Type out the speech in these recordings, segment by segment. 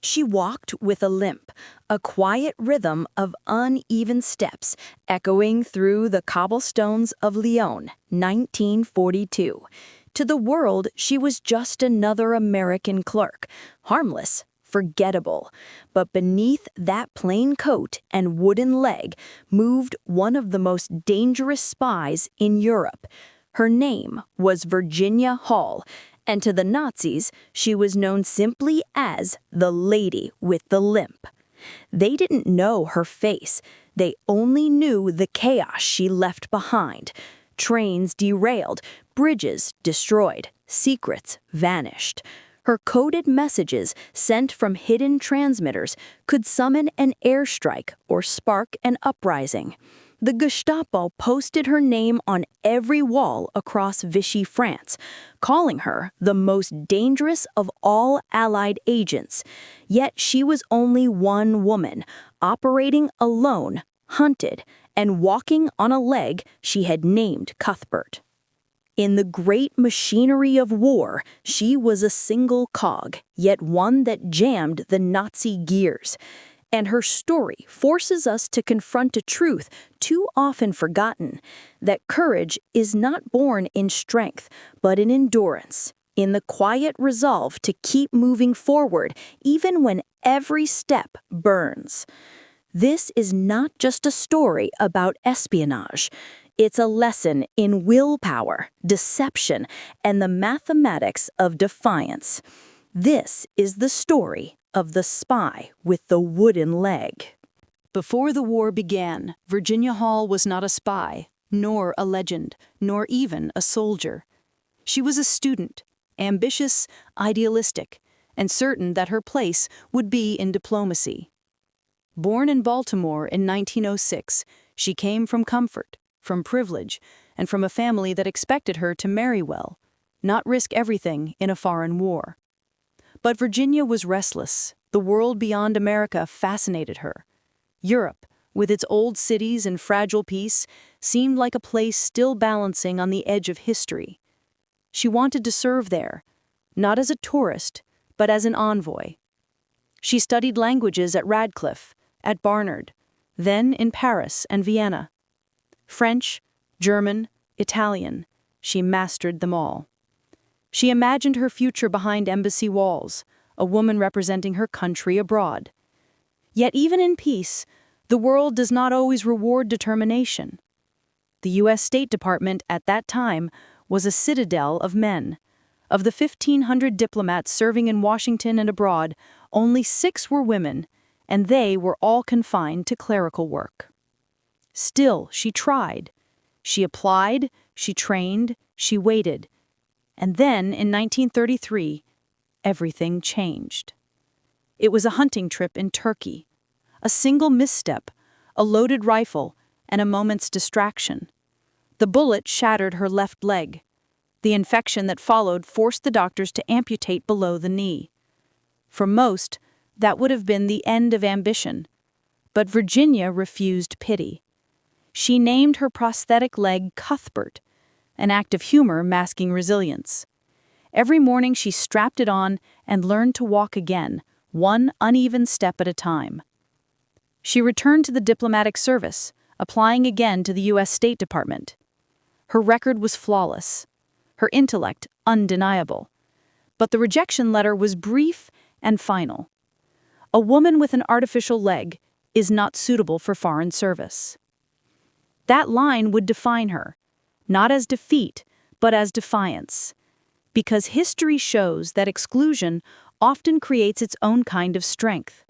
She walked with a limp, a quiet rhythm of uneven steps echoing through the cobblestones of Lyon, 1942. To the world, she was just another American clerk, harmless, forgettable. But beneath that plain coat and wooden leg moved one of the most dangerous spies in Europe. Her name was Virginia Hall, and to the Nazis, she was known simply as the Lady with the Limp. They didn't know her face. They only knew the chaos she left behind. Trains derailed, bridges destroyed, secrets vanished. Her coded messages, sent from hidden transmitters, could summon an airstrike or spark an uprising. The Gestapo posted her name on every wall across Vichy France, calling her the most dangerous of all Allied agents. Yet she was only one woman, operating alone, hunted, and walking on a leg she had named Cuthbert. In the great machinery of war, she was a single cog, yet one that jammed the Nazi gears. And her story forces us to confront a truth too often forgotten, that courage is not born in strength, but in endurance, in the quiet resolve to keep moving forward even when every step burns. This is not just a story about espionage. It's a lesson in willpower, deception, and the mathematics of defiance. This is the story of the spy with the wooden leg. Before the war began, Virginia Hall was not a spy, nor a legend, nor even a soldier. She was a student, ambitious, idealistic, and certain that her place would be in diplomacy. Born in Baltimore in 1906, she came from comfort, from privilege, and from a family that expected her to marry well, not risk everything in a foreign war. But Virginia was restless. The world beyond America fascinated her. Europe, with its old cities and fragile peace, seemed like a place still balancing on the edge of history. She wanted to serve there, not as a tourist, but as an envoy. She studied languages at Radcliffe, at Barnard, then in Paris and Vienna. French, German, Italian, she mastered them all. She imagined her future behind embassy walls, a woman representing her country abroad. Yet even in peace, the world does not always reward determination. The U.S. State Department at that time was a citadel of men. Of the 1,500 diplomats serving in Washington and abroad, only 6 were women, and they were all confined to clerical work. Still, she tried. She applied, she trained, she waited. And then, in 1933, everything changed. It was a hunting trip in Turkey. A single misstep, a loaded rifle, and a moment's distraction. The bullet shattered her left leg. The infection that followed forced the doctors to amputate below the knee. For most, that would have been the end of ambition. But Virginia refused pity. She named her prosthetic leg Cuthbert, an act of humor masking resilience. Every morning she strapped it on and learned to walk again, one uneven step at a time. She returned to the diplomatic service, applying again to the U.S. State Department. Her record was flawless, her intellect undeniable. But the rejection letter was brief and final. A woman with an artificial leg is not suitable for foreign service. That line would define her, not as defeat, but as defiance. Because history shows that exclusion often creates its own kind of strength.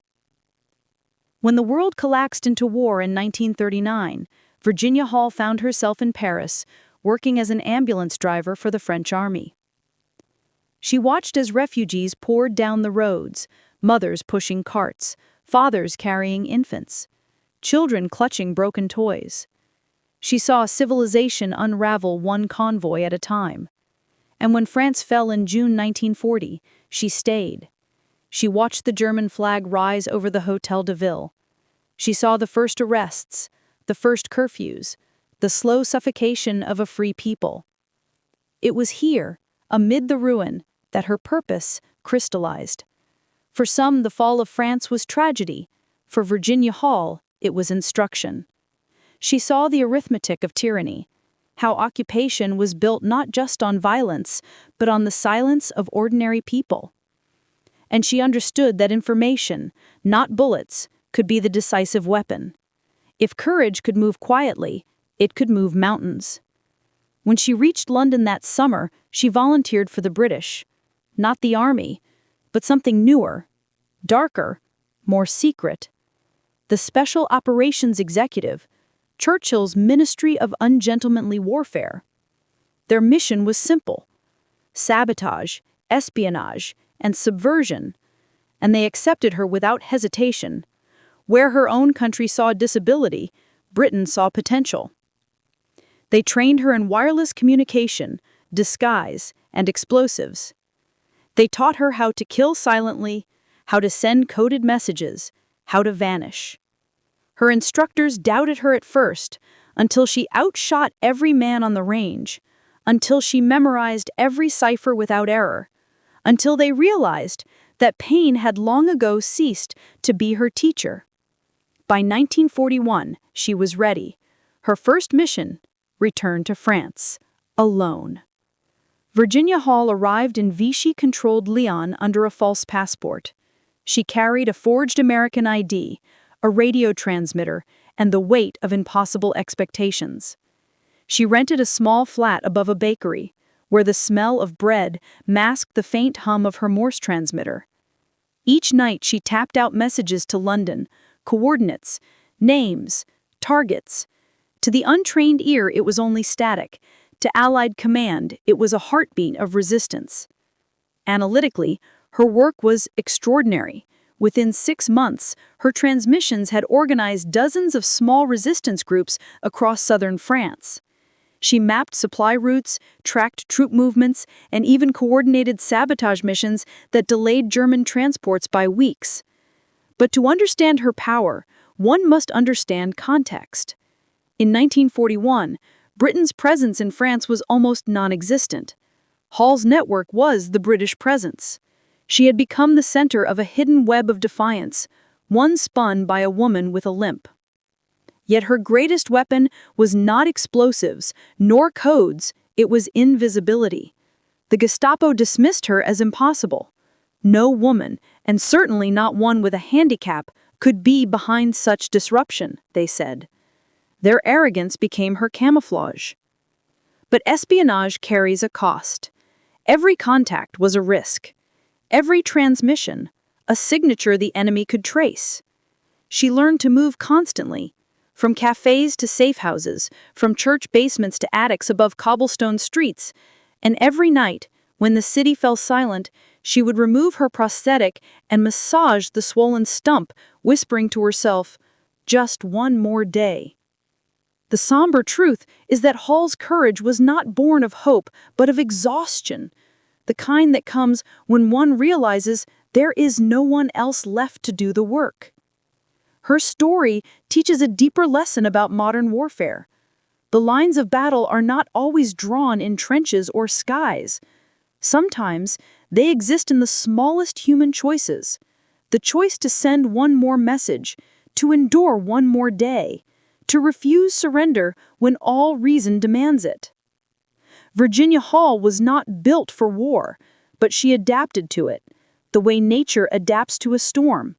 When the world collapsed into war in 1939, Virginia Hall found herself in Paris, working as an ambulance driver for the French army. She watched as refugees poured down the roads, mothers pushing carts, fathers carrying infants, children clutching broken toys. She saw civilization unravel one convoy at a time. And when France fell in June 1940, she stayed. She watched the German flag rise over the Hotel de Ville. She saw the first arrests, the first curfews, the slow suffocation of a free people. It was here, amid the ruin, that her purpose crystallized. For some, the fall of France was tragedy. For Virginia Hall, it was instruction. She saw the arithmetic of tyranny, how occupation was built not just on violence, but on the silence of ordinary people. And she understood that information, not bullets, could be the decisive weapon. If courage could move quietly, it could move mountains. When she reached London that summer, she volunteered for the British. Not the army, but something newer, darker, more secret. The Special Operations Executive, Churchill's Ministry of Ungentlemanly Warfare. Their mission was simple: sabotage, espionage, and subversion, and they accepted her without hesitation. Where her own country saw disability, Britain saw potential. They trained her in wireless communication, disguise, and explosives. They taught her how to kill silently, how to send coded messages, how to vanish. Her instructors doubted her at first, until she outshot every man on the range, until she memorized every cipher without error, until they realized that pain had long ago ceased to be her teacher. By 1941, she was ready. Her first mission: return to France, alone. Virginia Hall arrived in Vichy-controlled Lyon under a false passport. She carried a forged American ID, a radio transmitter, and the weight of impossible expectations. She rented a small flat above a bakery, where the smell of bread masked the faint hum of her Morse transmitter. Each night she tapped out messages to London, coordinates, names, targets. To the untrained ear, it was only static. To Allied command, it was a heartbeat of resistance. Analytically, her work was extraordinary. Within 6 months, her transmissions had organized dozens of small resistance groups across southern France. She mapped supply routes, tracked troop movements, and even coordinated sabotage missions that delayed German transports by weeks. But to understand her power, one must understand context. In 1941, Britain's presence in France was almost non-existent. Hall's network was the British presence. She had become the center of a hidden web of defiance, one spun by a woman with a limp. Yet her greatest weapon was not explosives, nor codes, it was invisibility. The Gestapo dismissed her as impossible. No woman, and certainly not one with a handicap, could be behind such disruption, they said. Their arrogance became her camouflage. But espionage carries a cost. Every contact was a risk. Every transmission, a signature the enemy could trace. She learned to move constantly, from cafes to safe houses, from church basements to attics above cobblestone streets, and every night, when the city fell silent, she would remove her prosthetic and massage the swollen stump, whispering to herself, "Just one more day." The somber truth is that Hall's courage was not born of hope, but of exhaustion, the kind that comes when one realizes there is no one else left to do the work. Her story teaches a deeper lesson about modern warfare. The lines of battle are not always drawn in trenches or skies. Sometimes they exist in the smallest human choices. The choice to send one more message, to endure one more day, to refuse surrender when all reason demands it. Virginia Hall was not built for war, but she adapted to it, the way nature adapts to a storm.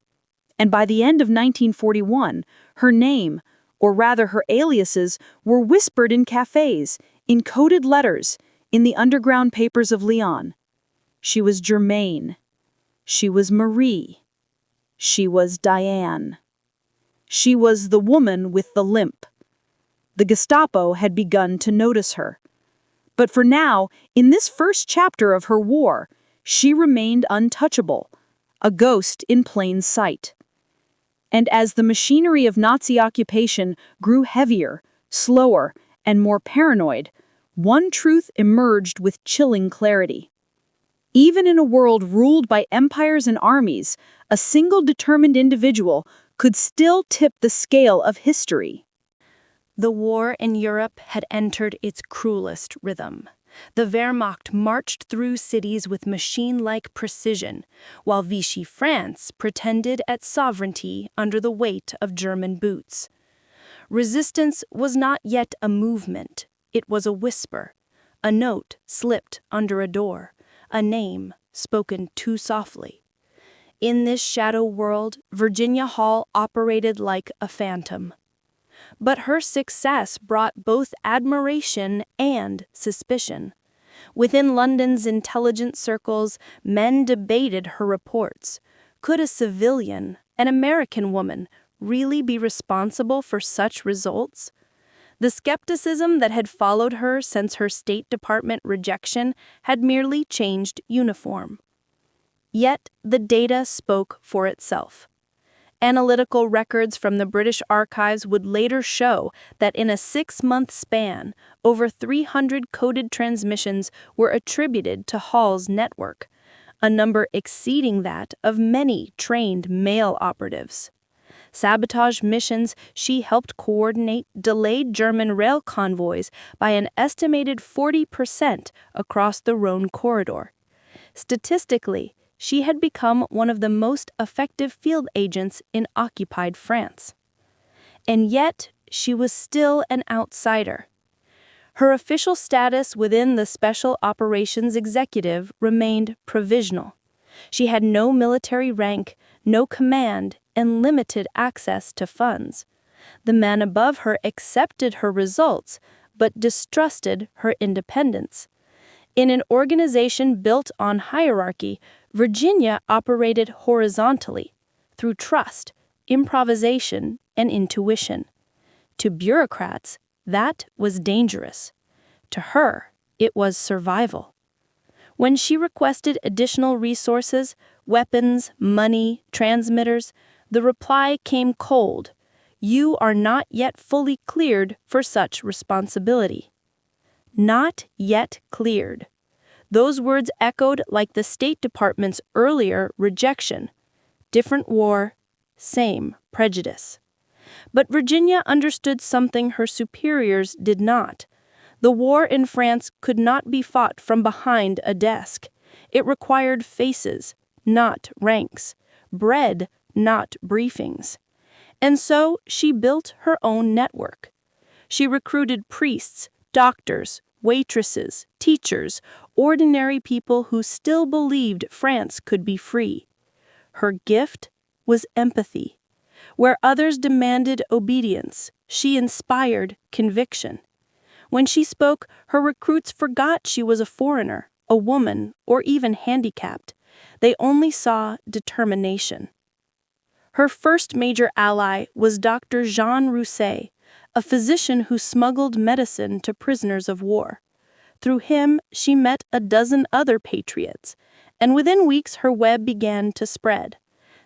And by the end of 1941, her name, or rather her aliases, were whispered in cafes, in coded letters, in the underground papers of Lyon. She was Germaine. She was Marie. She was Diane. She was the woman with the limp. The Gestapo had begun to notice her. But for now, in this first chapter of her war, she remained untouchable, a ghost in plain sight. And as the machinery of Nazi occupation grew heavier, slower, and more paranoid, one truth emerged with chilling clarity. Even in a world ruled by empires and armies, a single determined individual could still tip the scale of history. The war in Europe had entered its cruelest rhythm. The Wehrmacht marched through cities with machine-like precision, while Vichy France pretended at sovereignty under the weight of German boots. Resistance was not yet a movement, it was a whisper, a note slipped under a door, a name spoken too softly. In this shadow world, Virginia Hall operated like a phantom. But her success brought both admiration and suspicion. Within London's intelligence circles, men debated her reports. Could a civilian, an American woman, really be responsible for such results? The skepticism that had followed her since her State Department rejection had merely changed uniform. Yet the data spoke for itself. Analytical records from the British archives would later show that in a 6-month span, over 300 coded transmissions were attributed to Hall's network, a number exceeding that of many trained male operatives. Sabotage missions she helped coordinate delayed German rail convoys by an estimated 40% across the Rhone corridor. Statistically, she had become one of the most effective field agents in occupied France. And yet, she was still an outsider. Her official status within the Special Operations Executive remained provisional. She had no military rank, no command, and limited access to funds. The man above her accepted her results, but distrusted her independence. In an organization built on hierarchy, Virginia operated horizontally, through trust, improvisation, and intuition. To bureaucrats, that was dangerous. To her, it was survival. When she requested additional resources, weapons, money, transmitters, the reply came cold. You are not yet fully cleared for such responsibility. Not yet cleared. Those words echoed like the State Department's earlier rejection. Different war, same prejudice. But Virginia understood something her superiors did not. The war in France could not be fought from behind a desk. It required faces, not ranks, bread, not briefings. And so she built her own network. She recruited priests, doctors, waitresses, teachers, ordinary people who still believed France could be free. Her gift was empathy. Where others demanded obedience, she inspired conviction. When she spoke, her recruits forgot she was a foreigner, a woman, or even handicapped. They only saw determination. Her first major ally was Dr. Jean Rousset, a physician who smuggled medicine to prisoners of war. Through him, she met a dozen other patriots, and within weeks her web began to spread.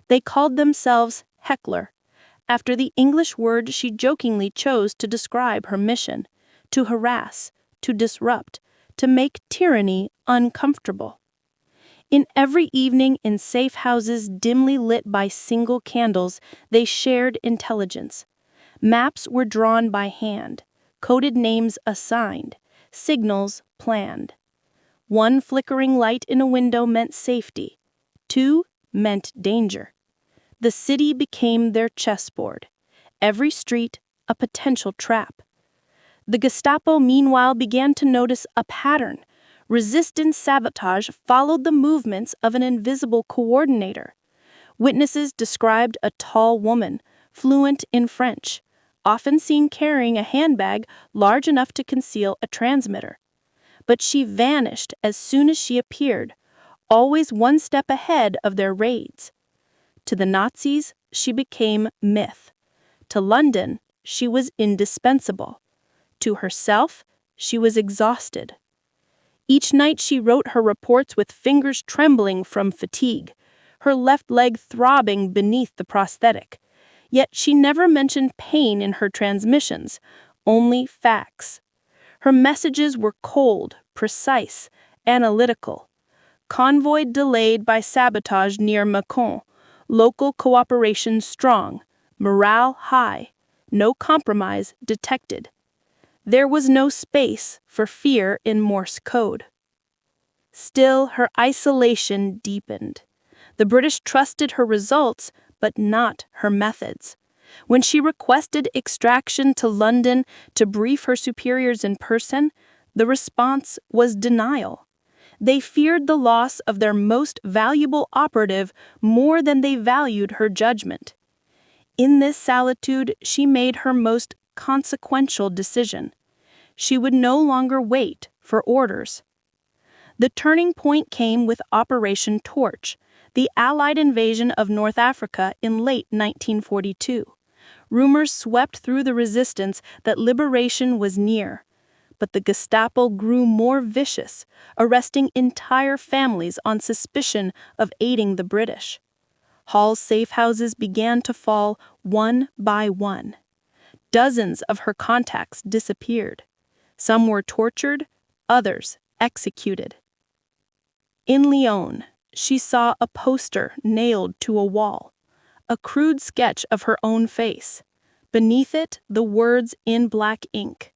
They called themselves Heckler, after the English word she jokingly chose to describe her mission: to harass, to disrupt, to make tyranny uncomfortable. In every evening in safe houses dimly lit by single candles, they shared intelligence. Maps were drawn by hand, coded names assigned, signals planned. One flickering light in a window meant safety. 2 meant danger. The city became their chessboard. Every street a potential trap. The Gestapo, meanwhile, began to notice a pattern. Resistance sabotage followed the movements of an invisible coordinator. Witnesses described a tall woman, fluent in French, often seen carrying a handbag large enough to conceal a transmitter. But she vanished as soon as she appeared, always one step ahead of their raids. To the Nazis, she became myth. To London, she was indispensable. To herself, she was exhausted. Each night she wrote her reports with fingers trembling from fatigue, her left leg throbbing beneath the prosthetic. Yet she never mentioned pain in her transmissions, only facts. Her messages were cold, precise, analytical. Convoy delayed by sabotage near Mâcon. Local cooperation strong. Morale high. No compromise detected. There was no space for fear in Morse code. Still, her isolation deepened. The British trusted her results, but not her methods. When she requested extraction to London to brief her superiors in person, the response was denial. They feared the loss of their most valuable operative more than they valued her judgment. In this solitude, she made her most consequential decision. She would no longer wait for orders. The turning point came with Operation Torch, the Allied invasion of North Africa in late 1942. Rumors swept through the resistance that liberation was near. But the Gestapo grew more vicious, arresting entire families on suspicion of aiding the British. Hall's safe houses began to fall one by one. Dozens of her contacts disappeared. Some were tortured, others executed. In Lyon, she saw a poster nailed to a wall, a crude sketch of her own face. Beneath it, the words in black ink: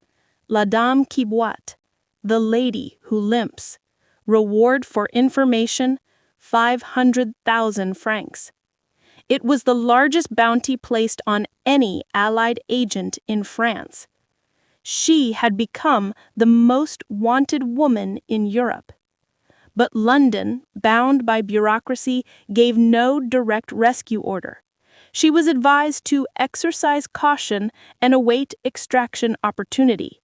La Dame qui boite, the lady who limps. Reward for information, 500,000 francs. It was the largest bounty placed on any Allied agent in France. She had become the most wanted woman in Europe. But London, bound by bureaucracy, gave no direct rescue order. She was advised to exercise caution and await extraction opportunity.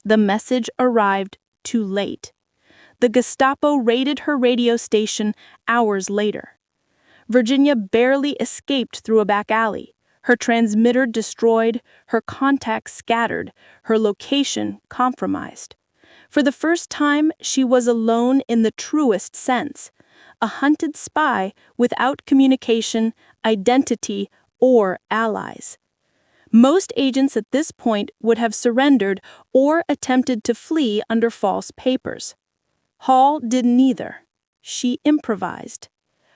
The message arrived too late. The Gestapo raided her radio station hours later. Virginia barely escaped through a back alley, her transmitter destroyed, her contacts scattered, her location compromised. For the first time, she was alone in the truest sense, a hunted spy without communication, identity, or allies. Most agents at this point would have surrendered or attempted to flee under false papers. Hall did neither. She improvised.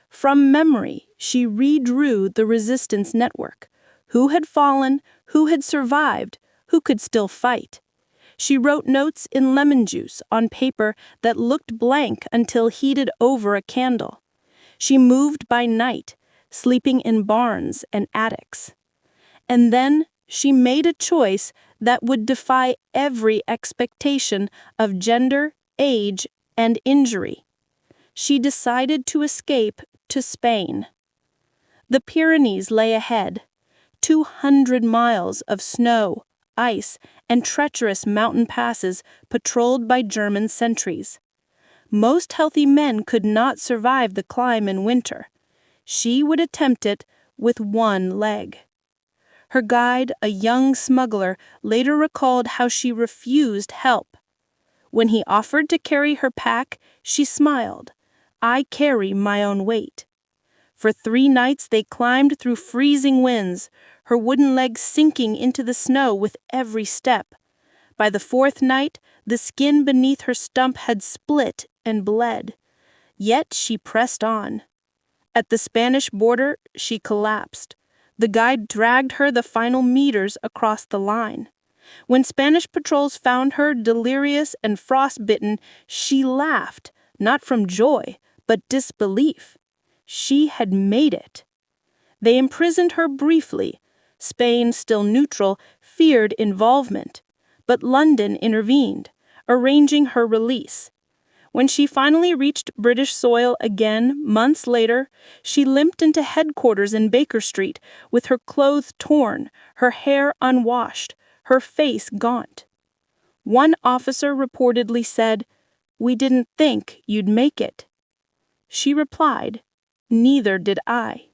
From memory, she redrew the resistance network. Who had fallen, who had survived, who could still fight. She wrote notes in lemon juice on paper that looked blank until heated over a candle. She moved by night, sleeping in barns and attics. And then she made a choice that would defy every expectation of gender, age, and injury. She decided to escape to Spain. The Pyrenees lay ahead, 200 miles of snow, ice, and treacherous mountain passes patrolled by German sentries. Most healthy men could not survive the climb in winter. She would attempt it with one leg. Her guide, a young smuggler, later recalled how she refused help. When he offered to carry her pack, she smiled. "I carry my own weight." For 3 nights they climbed through freezing winds, her wooden legs sinking into the snow with every step. By the 4th night, the skin beneath her stump had split and bled. Yet she pressed on. At the Spanish border, she collapsed. The guide dragged her the final meters across the line. When Spanish patrols found her delirious and frostbitten, she laughed, not from joy, but disbelief. She had made it. They imprisoned her briefly. Spain, still neutral, feared involvement. But London intervened, arranging her release. When she finally reached British soil again, months later, she limped into headquarters in Baker Street with her clothes torn, her hair unwashed, her face gaunt. One officer reportedly said, "We didn't think you'd make it." She replied, "Neither did I."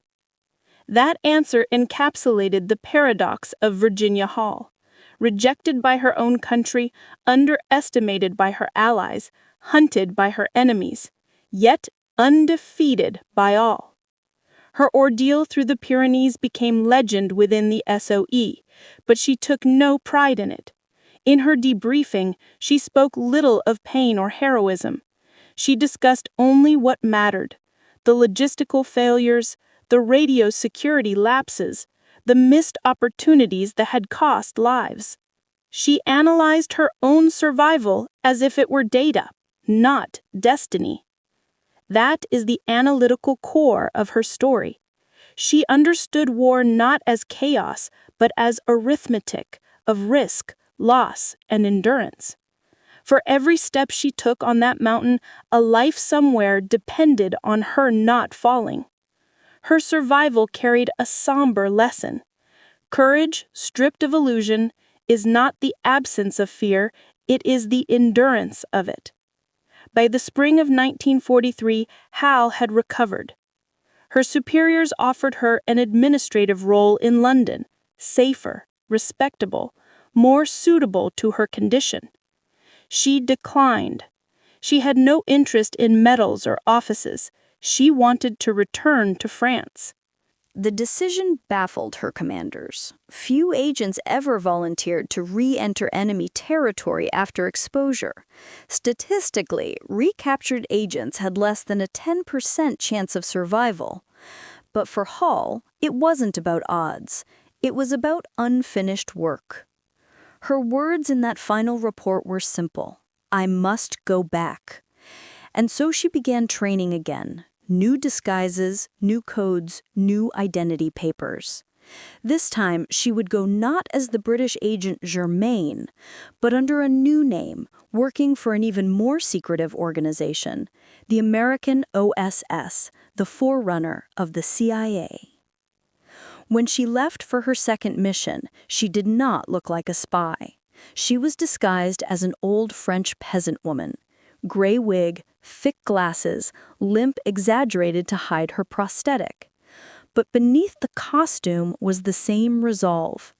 That answer encapsulated the paradox of Virginia Hall. Rejected by her own country, underestimated by her allies, hunted by her enemies, yet undefeated by all. Her ordeal through the Pyrenees became legend within the SOE, but she took no pride in it. In her debriefing, she spoke little of pain or heroism. She discussed only what mattered: the logistical failures, the radio security lapses, the missed opportunities that had cost lives. She analyzed her own survival as if it were data, not destiny. That is the analytical core of her story. She understood war not as chaos, but as arithmetic of risk, loss, and endurance. For every step she took on that mountain, a life somewhere depended on her not falling. Her survival carried a somber lesson. Courage, stripped of illusion, is not the absence of fear, it is the endurance of it. By the spring of 1943, Hal had recovered. Her superiors offered her an administrative role in London, safer, respectable, more suitable to her condition. She declined. She had no interest in medals or offices. She wanted to return to France. The decision baffled her commanders. Few agents ever volunteered to re-enter enemy territory after exposure. Statistically, recaptured agents had less than a 10% chance of survival. But for Hall, it wasn't about odds. It was about unfinished work. Her words in that final report were simple: "I must go back." And so she began training again. New disguises, new codes, new identity papers. This time, she would go not as the British agent Germaine, but under a new name, working for an even more secretive organization, the American OSS, the forerunner of the CIA. When she left for her second mission, she did not look like a spy. She was disguised as an old French peasant woman. Gray wig, thick glasses, limp exaggerated to hide her prosthetic. But beneath the costume was the same resolve.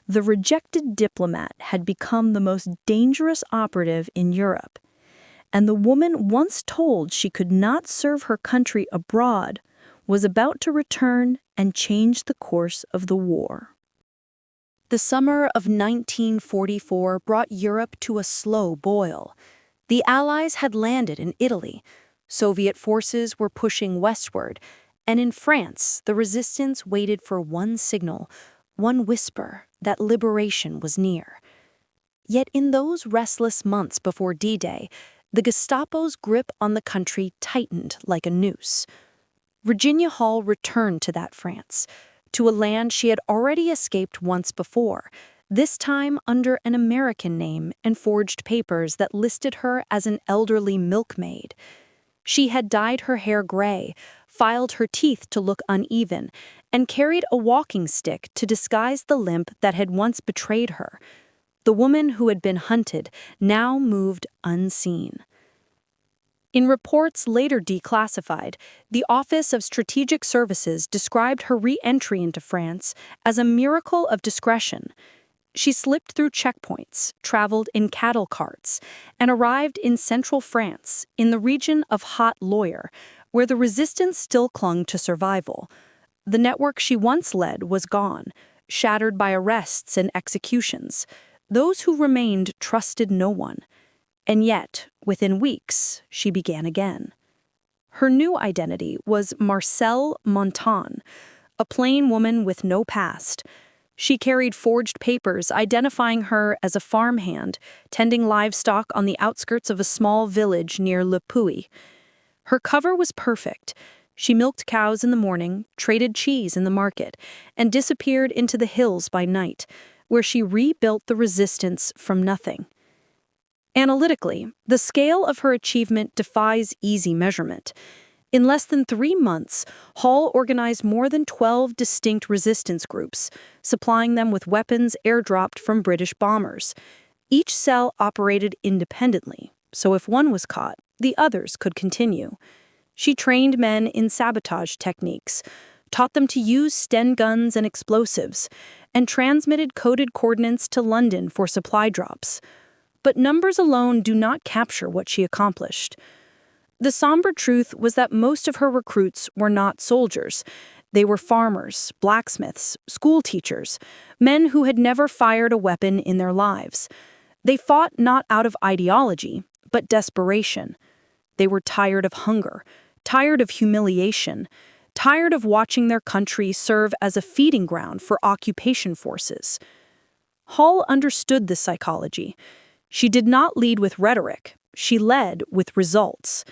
The rejected diplomat had become the most dangerous operative in Europe. And the woman once told she could not serve her country abroad was about to return and change the course of the war. The summer of 1944 brought Europe to a slow boil. The Allies had landed in Italy. Soviet forces were pushing westward, and in France, the resistance waited for one signal, one whisper that liberation was near. Yet in those restless months before D-Day, the Gestapo's grip on the country tightened like a noose. Virginia Hall returned to that France, to a land she had already escaped once before, this time under an American name and forged papers that listed her as an elderly milkmaid. She had dyed her hair gray, filed her teeth to look uneven, and carried a walking stick to disguise the limp that had once betrayed her. The woman who had been hunted now moved unseen. In reports later declassified, the Office of Strategic Services described her re-entry into France as a miracle of discretion. She slipped through checkpoints, traveled in cattle carts, and arrived in central France, in the region of Haute-Loire, where the resistance still clung to survival. The network she once led was gone, shattered by arrests and executions. Those who remained trusted no one. And yet, within weeks, she began again. Her new identity was Marcelle Montan, a plain woman with no past. She carried forged papers identifying her as a farmhand, tending livestock on the outskirts of a small village near Le Puy. Her cover was perfect. She milked cows in the morning, traded cheese in the market, and disappeared into the hills by night, where she rebuilt the resistance from nothing. Analytically, the scale of her achievement defies easy measurement. In less than 3 months, Hall organized more than 12 distinct resistance groups, supplying them with weapons airdropped from British bombers. Each cell operated independently, so if one was caught, the others could continue. She trained men in sabotage techniques, taught them to use Sten guns and explosives, and transmitted coded coordinates to London for supply drops. But numbers alone do not capture what she accomplished. The somber truth was that most of her recruits were not soldiers. They were farmers, blacksmiths, school teachers, men who had never fired a weapon in their lives. They fought not out of ideology, but desperation. They were tired of hunger, tired of humiliation, tired of watching their country serve as a feeding ground for occupation forces. Hall understood this psychology. She did not lead with rhetoric, she led with results.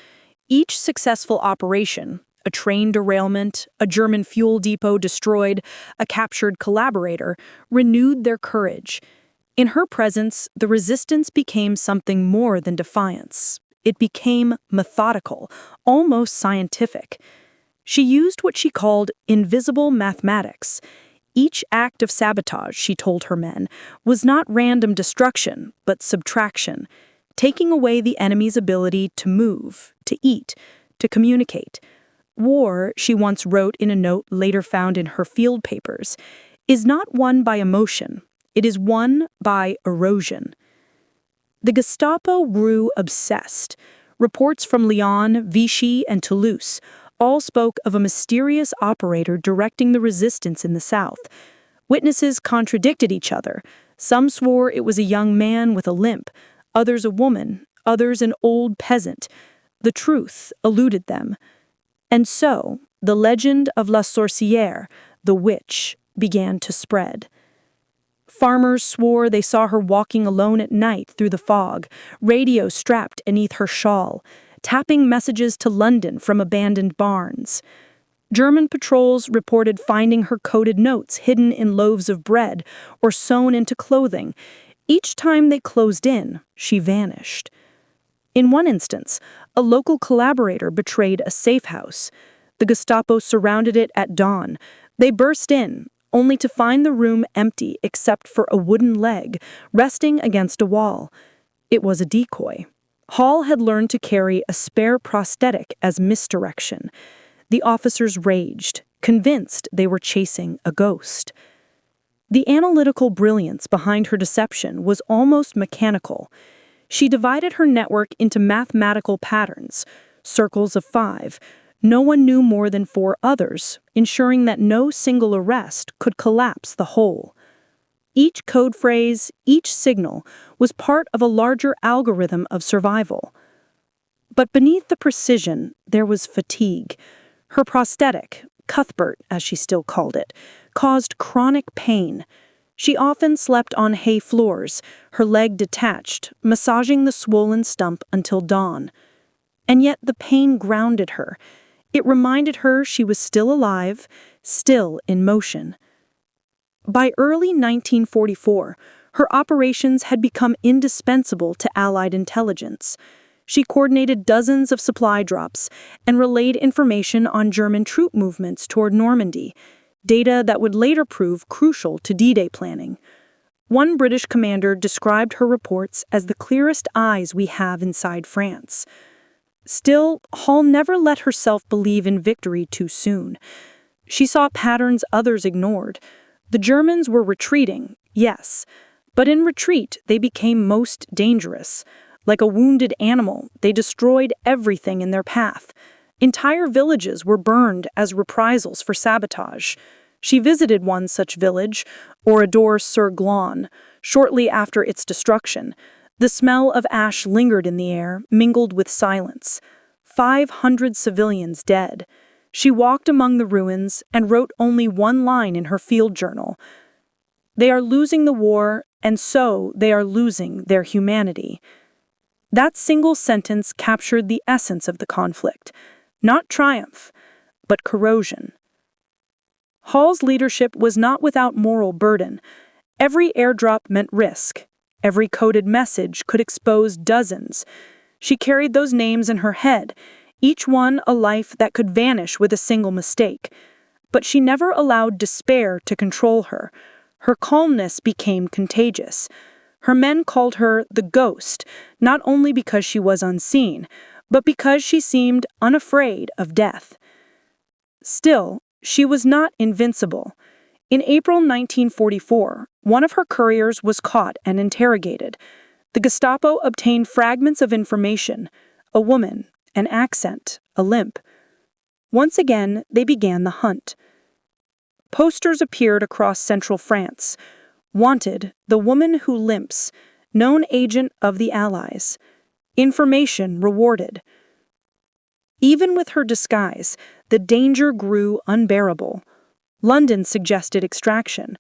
Each successful operation, a train derailment, a German fuel depot destroyed, a captured collaborator, renewed their courage. In her presence, the resistance became something more than defiance. It became methodical, almost scientific. She used what she called invisible mathematics. Each act of sabotage, she told her men, was not random destruction, but subtraction, taking away the enemy's ability to move, to eat, to communicate. War, she once wrote in a note later found in her field papers, is not won by emotion, it is won by erosion. The Gestapo grew obsessed. Reports from Lyon, Vichy, and Toulouse all spoke of a mysterious operator directing the resistance in the south. Witnesses contradicted each other. Some swore it was a young man with a limp, others a woman, others an old peasant. The truth eluded them. And so, the legend of La Sorcière, the witch, began to spread. Farmers swore they saw her walking alone at night through the fog, radio strapped beneath her shawl, tapping messages to London from abandoned barns. German patrols reported finding her coded notes hidden in loaves of bread or sewn into clothing. Each time they closed in, she vanished. In one instance, a local collaborator betrayed a safe house. The Gestapo surrounded it at dawn. They burst in, only to find the room empty except for a wooden leg resting against a wall. It was a decoy. Hall had learned to carry a spare prosthetic as misdirection. The officers raged, convinced they were chasing a ghost. The analytical brilliance behind her deception was almost mechanical. She divided her network into mathematical patterns, circles of 5. No one knew more than 4 others, ensuring that no single arrest could collapse the whole. Each code phrase, each signal, was part of a larger algorithm of survival. But beneath the precision, there was fatigue. Her prosthetic, Cuthbert as she still called it, caused chronic pain. She often slept on hay floors, her leg detached, massaging the swollen stump until dawn. And yet the pain grounded her. It reminded her she was still alive, still in motion. By early 1944, her operations had become indispensable to Allied intelligence. She coordinated dozens of supply drops and relayed information on German troop movements toward Normandy, data that would later prove crucial to D-Day planning. One British commander described her reports as the clearest eyes we have inside France. Still, Hall never let herself believe in victory too soon. She saw patterns others ignored. The Germans were retreating, yes, but in retreat they became most dangerous. Like a wounded animal, they destroyed everything in their path. Entire villages were burned as reprisals for sabotage. She visited one such village, Oradour-sur-Glane, shortly after its destruction. The smell of ash lingered in the air, mingled with silence. 500 civilians dead. She walked among the ruins and wrote only one line in her field journal. They are losing the war, and so they are losing their humanity. That single sentence captured the essence of the conflict. Not triumph, but corrosion. Hall's leadership was not without moral burden. Every airdrop meant risk. Every coded message could expose dozens. She carried those names in her head, each one a life that could vanish with a single mistake. But she never allowed despair to control her. Her calmness became contagious. Her men called her the Ghost, not only because she was unseen, but because she seemed unafraid of death. Still, she was not invincible. In April 1944, one of her couriers was caught and interrogated. The Gestapo obtained fragments of information: a woman, an accent, a limp. Once again, they began the hunt. Posters appeared across central France. Wanted, the woman who limps, known agent of the Allies. Information rewarded. Even with her disguise, the danger grew unbearable. London suggested extraction.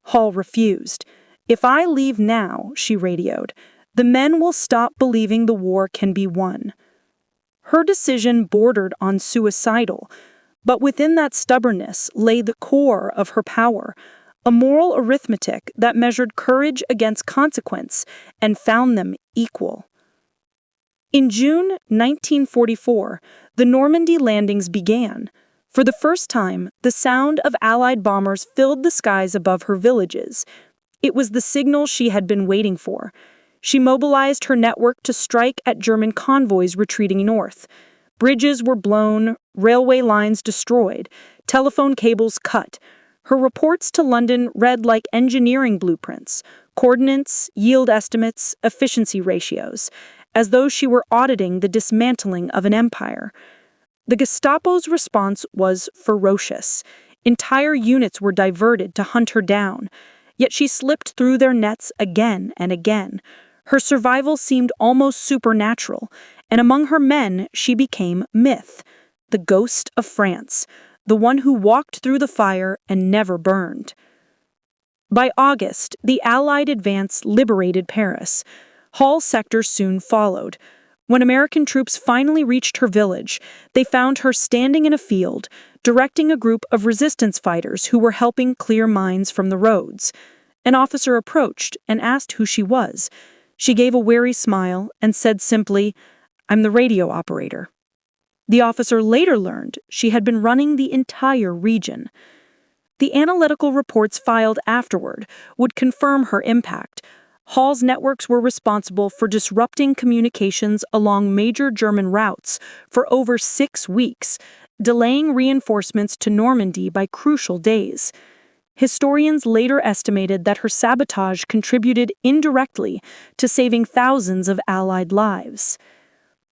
Hall refused. "If I leave now," she radioed, "the men will stop believing the war can be won." Her decision bordered on suicidal, but within that stubbornness lay the core of her power, a moral arithmetic that measured courage against consequence and found them equal. In June 1944, the Normandy landings began. For the first time, the sound of Allied bombers filled the skies above her villages. It was the signal she had been waiting for. She mobilized her network to strike at German convoys retreating north. Bridges were blown, railway lines destroyed, telephone cables cut. Her reports to London read like engineering blueprints, coordinates, yield estimates, efficiency ratios, as though she were auditing the dismantling of an empire. The Gestapo's response was ferocious. Entire units were diverted to hunt her down, yet she slipped through their nets again and again. Her survival seemed almost supernatural, and among her men she became myth, the ghost of France, the one who walked through the fire and never burned. By August, the Allied advance liberated Paris. Hall sector soon followed. When American troops finally reached her village, they found her standing in a field, directing a group of resistance fighters who were helping clear mines from the roads. An officer approached and asked who she was. She gave a wary smile and said simply, "I'm the radio operator." The officer later learned she had been running the entire region. The analytical reports filed afterward would confirm her impact. Hall's networks were responsible for disrupting communications along major German routes for over 6 weeks, delaying reinforcements to Normandy by crucial days. Historians later estimated that her sabotage contributed indirectly to saving thousands of Allied lives.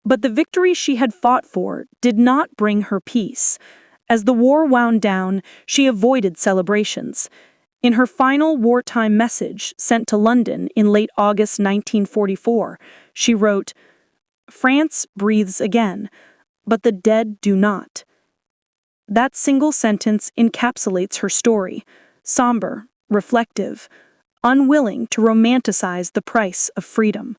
But the victory she had fought for did not bring her peace. As the war wound down, she avoided celebrations. In her final wartime message sent to London in late August 1944, she wrote, "France breathes again, but the dead do not." That single sentence encapsulates her story, somber, reflective, unwilling to romanticize the price of freedom.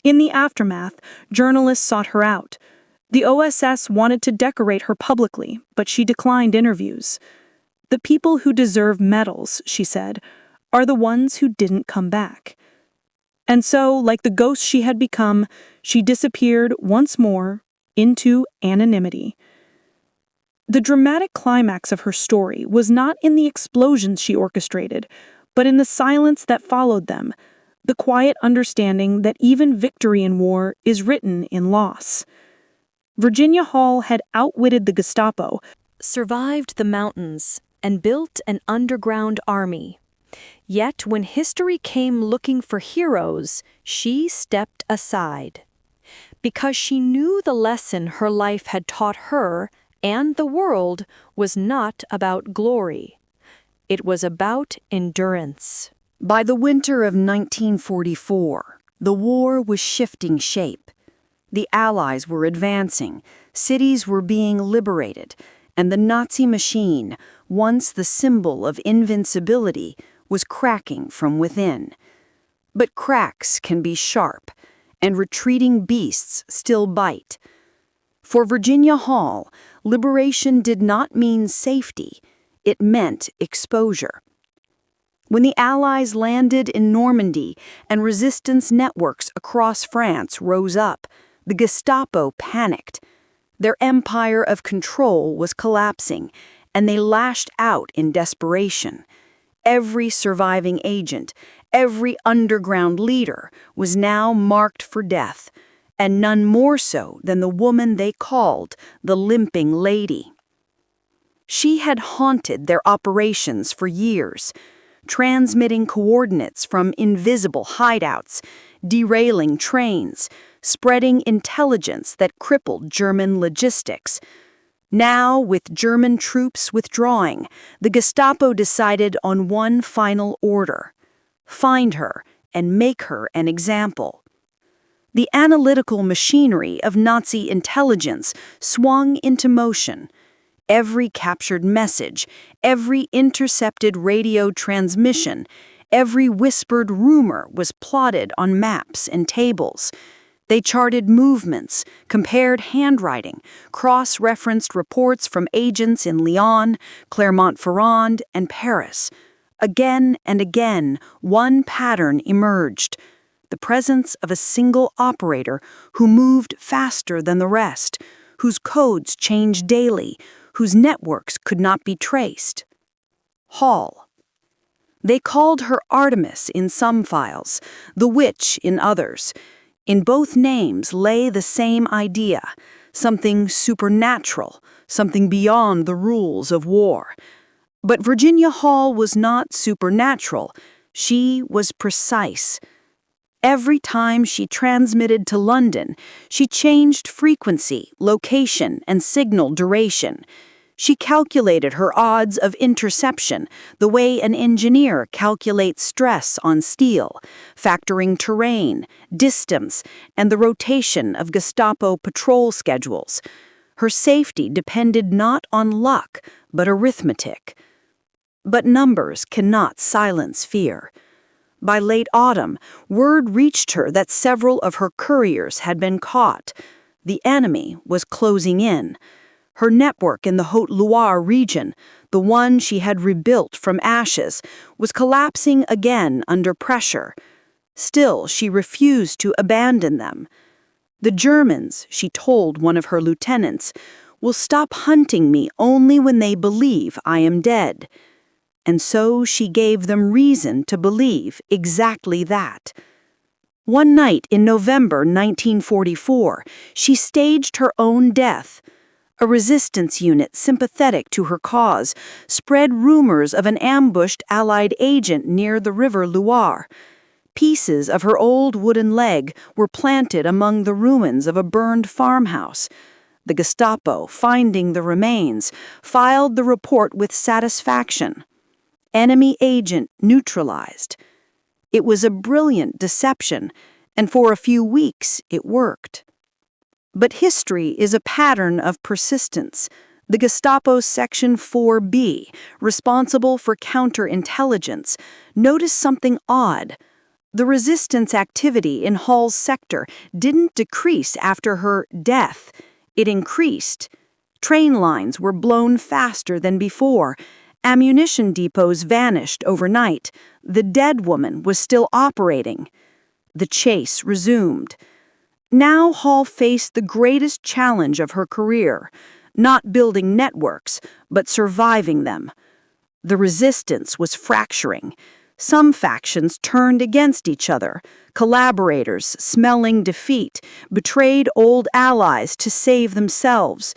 In the aftermath, journalists sought her out. The OSS wanted to decorate her publicly, but she declined interviews. "The people who deserve medals," she said, "are the ones who didn't come back." And so, like the ghost she had become, she disappeared once more into anonymity. The dramatic climax of her story was not in the explosions she orchestrated, but in the silence that followed them, the quiet understanding that even victory in war is written in loss. Virginia Hall had outwitted the Gestapo, survived the mountains, and built an underground army. Yet when history came looking for heroes, she stepped aside. Because she knew the lesson her life had taught her and the world was not about glory. It was about endurance. By the winter of 1944, the war was shifting shape. The Allies were advancing, cities were being liberated, and the Nazi machine, once the symbol of invincibility, was cracking from within. But cracks can be sharp, and retreating beasts still bite. For Virginia Hall, liberation did not mean safety, it meant exposure. When the Allies landed in Normandy and resistance networks across France rose up, the Gestapo panicked. Their empire of control was collapsing, and they lashed out in desperation. Every surviving agent, every underground leader was now marked for death, and none more so than the woman they called the Limping Lady. She had haunted their operations for years, transmitting coordinates from invisible hideouts, derailing trains, spreading intelligence that crippled German logistics. Now, with German troops withdrawing, the Gestapo decided on one final order: find her and make her an example. The analytical machinery of Nazi intelligence swung into motion. Every captured message, every intercepted radio transmission, Every whispered rumor was plotted on maps and tables. They charted movements, compared handwriting, cross-referenced reports from agents in Lyon, Clermont-Ferrand, and Paris. Again and again, one pattern emerged: the presence of a single operator who moved faster than the rest, whose codes changed daily, whose networks could not be traced. Hall. They called her Artemis in some files, the witch in others. In both names lay the same idea, something supernatural, something beyond the rules of war. But Virginia Hall was not supernatural. She was precise. Every time she transmitted to London, she changed frequency, location, and signal duration. She calculated her odds of interception the way an engineer calculates stress on steel, factoring terrain, distance, and the rotation of Gestapo patrol schedules. Her safety depended not on luck, but arithmetic. But numbers cannot silence fear. By late autumn, word reached her that several of her couriers had been caught. The enemy was closing in. Her network in the Haute-Loire region, the one she had rebuilt from ashes, was collapsing again under pressure. Still, she refused to abandon them. The Germans, she told one of her lieutenants, will stop hunting me only when they believe I am dead. And so she gave them reason to believe exactly that. One night in November 1944, she staged her own death. A resistance unit sympathetic to her cause spread rumors of an ambushed Allied agent near the river Loire. Pieces of her old wooden leg were planted among the ruins of a burned farmhouse. The Gestapo, finding the remains, filed the report with satisfaction. Enemy agent neutralized. It was a brilliant deception, and for a few weeks it worked. But history is a pattern of persistence. The Gestapo's Section 4B, responsible for counterintelligence, noticed something odd. The resistance activity in Hall's sector didn't decrease after her death. It increased. Train lines were blown faster than before. Ammunition depots vanished overnight. The dead woman was still operating. The chase resumed. Now Hall faced the greatest challenge of her career, not building networks, but surviving them. The resistance was fracturing. Some factions turned against each other. Collaborators, smelling defeat, betrayed old allies to save themselves.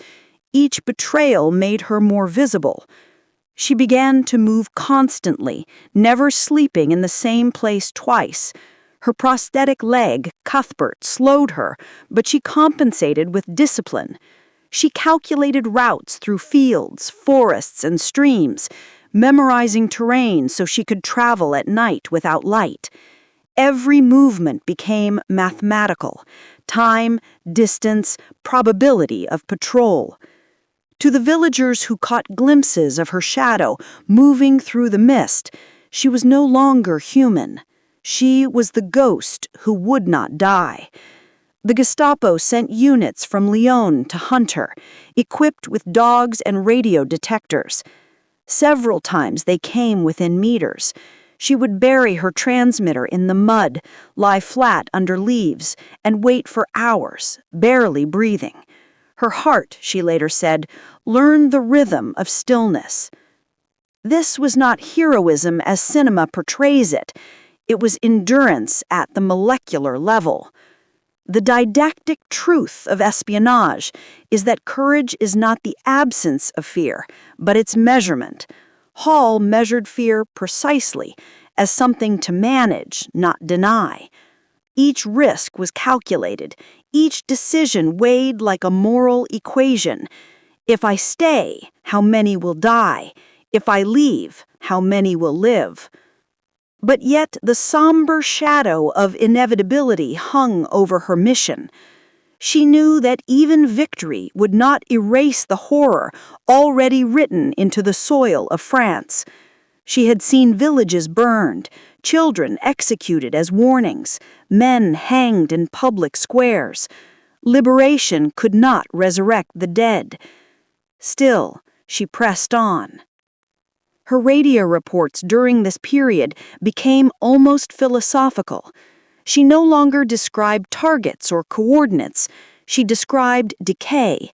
Each betrayal made her more visible. She began to move constantly, never sleeping in the same place twice. Her prosthetic leg, Cuthbert, slowed her, but she compensated with discipline. She calculated routes through fields, forests, and streams, memorizing terrain so she could travel at night without light. Every movement became mathematical: time, distance, probability of patrol. To the villagers who caught glimpses of her shadow moving through the mist, she was no longer human. She was the ghost who would not die. The Gestapo sent units from Lyon to hunt her, equipped with dogs and radio detectors. Several times they came within meters. She would bury her transmitter in the mud, lie flat under leaves, and wait for hours, barely breathing. Her heart, she later said, learned the rhythm of stillness. This was not heroism as cinema portrays it. It was endurance at the molecular level. The didactic truth of espionage is that courage is not the absence of fear, but its measurement. Hall measured fear precisely, as something to manage, not deny. Each risk was calculated, each decision weighed like a moral equation. If I stay, how many will die? If I leave, how many will live? But yet the somber shadow of inevitability hung over her mission. She knew that even victory would not erase the horror already written into the soil of France. She had seen villages burned, children executed as warnings, men hanged in public squares. Liberation could not resurrect the dead. Still, she pressed on. Her radio reports during this period became almost philosophical. She no longer described targets or coordinates. She described decay.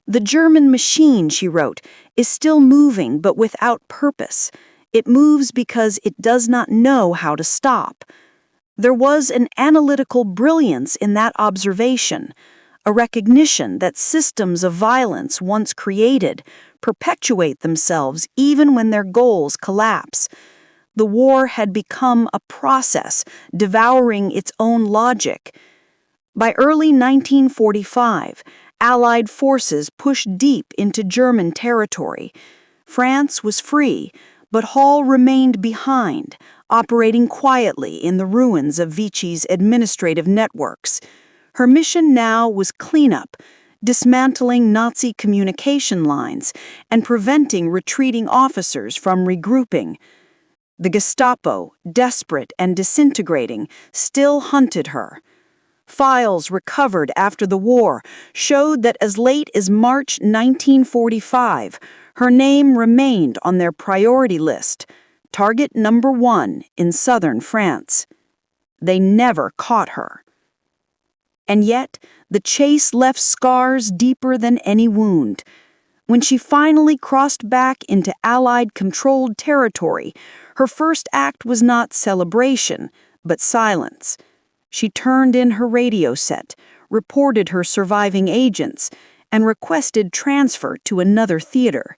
The German machine, she wrote, is still moving but without purpose. It moves because it does not know how to stop. There was an analytical brilliance in that observation, a recognition that systems of violence once created perpetuate themselves even when their goals collapse. The war had become a process, devouring its own logic. By early 1945, Allied forces pushed deep into German territory. France was free, but Hall remained behind, operating quietly in the ruins of Vichy's administrative networks. Her mission now was cleanup, dismantling Nazi communication lines and preventing retreating officers from regrouping. The Gestapo, desperate and disintegrating, still hunted her. Files recovered after the war showed that as late as March 1945, her name remained on their priority list, target number 1 in southern France. They never caught her. And yet, the chase left scars deeper than any wound. When she finally crossed back into Allied-controlled territory, her first act was not celebration, but silence. She turned in her radio set, reported her surviving agents, and requested transfer to another theater.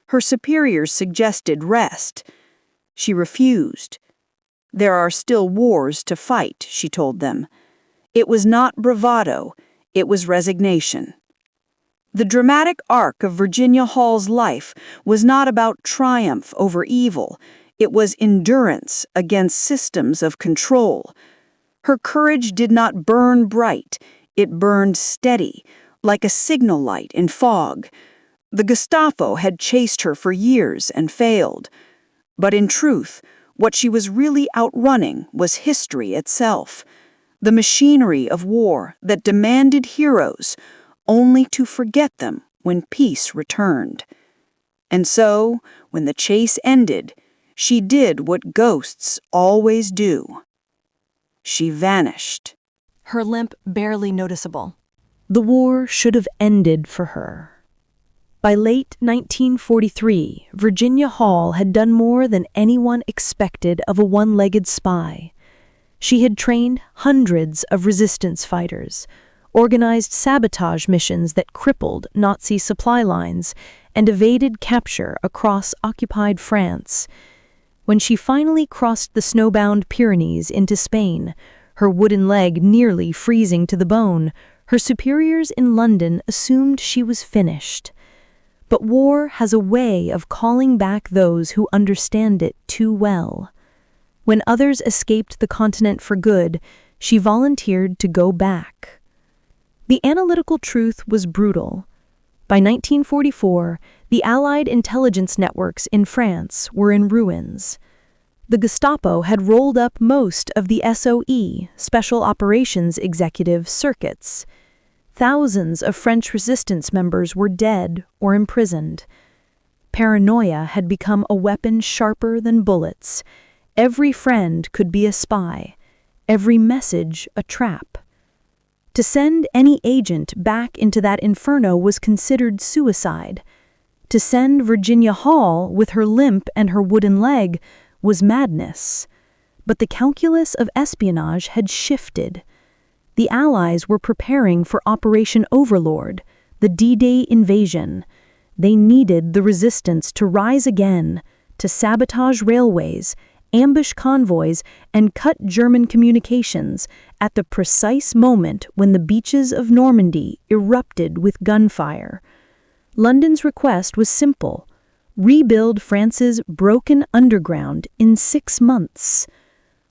Her superiors suggested rest. She refused. There are still wars to fight, she told them. It was not bravado, it was resignation. The dramatic arc of Virginia Hall's life was not about triumph over evil, it was endurance against systems of control. Her courage did not burn bright, it burned steady, like a signal light in fog. The Gestapo had chased her for years and failed. But in truth, what she was really outrunning was history itself, the machinery of war that demanded heroes, only to forget them when peace returned. And so, when the chase ended, she did what ghosts always do. She vanished. Her limp barely noticeable. The war should have ended for her. By late 1943, Virginia Hall had done more than anyone expected of a one-legged spy. She had trained hundreds of resistance fighters, organized sabotage missions that crippled Nazi supply lines, and evaded capture across occupied France. When she finally crossed the snowbound Pyrenees into Spain, her wooden leg nearly freezing to the bone, her superiors in London assumed she was finished. But war has a way of calling back those who understand it too well. When others escaped the continent for good, she volunteered to go back. The analytical truth was brutal. By 1944, the Allied intelligence networks in France were in ruins. The Gestapo had rolled up most of the SOE, Special Operations Executive, circuits. Thousands of French resistance members were dead or imprisoned. Paranoia had become a weapon sharper than bullets. Every friend could be a spy, every message a trap. To send any agent back into that inferno was considered suicide. To send Virginia Hall with her limp and her wooden leg was madness. But the calculus of espionage had shifted. The Allies were preparing for Operation Overlord, the D-Day invasion. They needed the resistance to rise again, to sabotage railways, ambush convoys, and cut German communications at the precise moment when the beaches of Normandy erupted with gunfire. London's request was simple: rebuild France's broken underground in 6 months.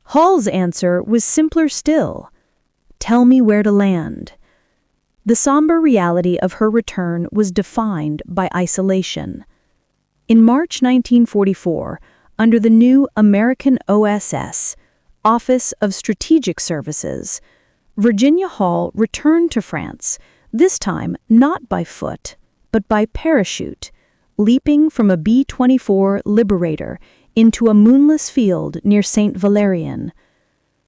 Hall's answer was simpler still: tell me where to land. The somber reality of her return was defined by isolation. In March 1944, under the new American OSS, Office of Strategic Services, Virginia Hall returned to France, this time not by foot, but by parachute, leaping from a B-24 Liberator into a moonless field near St. Valerian.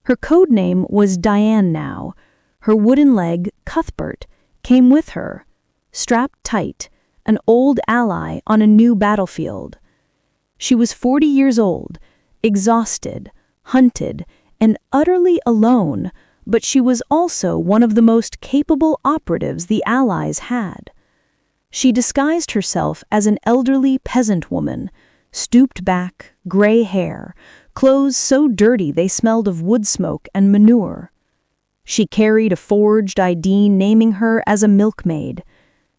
Her code name was Diane now. Her wooden leg, Cuthbert, came with her, strapped tight, an old ally on a new battlefield. She was 40 years old, exhausted, hunted, and utterly alone, but she was also one of the most capable operatives the Allies had. She disguised herself as an elderly peasant woman, stooped back, gray hair, clothes so dirty they smelled of wood smoke and manure. She carried a forged ID naming her as a milkmaid.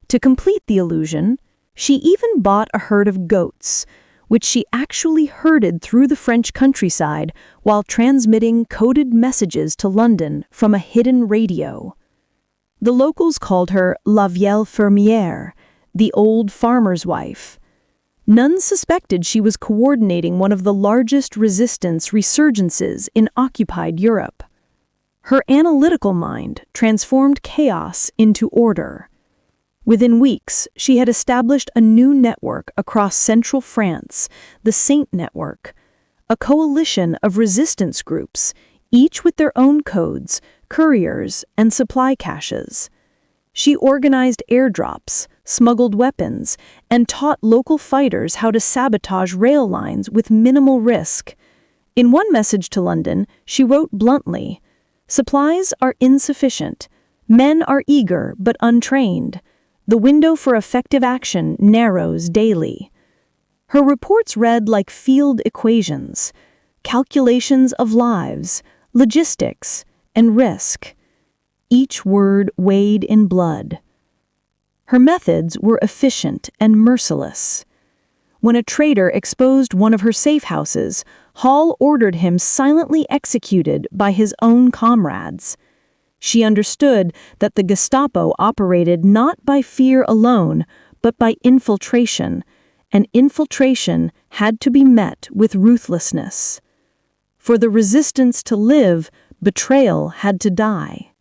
To complete the illusion, she even bought a herd of goats, which she actually herded through the French countryside while transmitting coded messages to London from a hidden radio. The locals called her La Vieille Fermière, the old farmer's wife. None suspected she was coordinating one of the largest resistance resurgences in occupied Europe. Her analytical mind transformed chaos into order. Within weeks, she had established a new network across central France, the Saint Network, a coalition of resistance groups, each with their own codes, couriers, and supply caches. She organized airdrops, smuggled weapons, and taught local fighters how to sabotage rail lines with minimal risk. In one message to London, she wrote bluntly, "Supplies are insufficient. Men are eager but untrained. The window for effective action narrows daily." Her reports read like field equations, calculations of lives, logistics, and risk. Each word weighed in blood. Her methods were efficient and merciless. When a traitor exposed one of her safe houses, Hall ordered him silently executed by his own comrades. She understood that the Gestapo operated not by fear alone, but by infiltration, and infiltration had to be met with ruthlessness. For the resistance to live, betrayal had to die.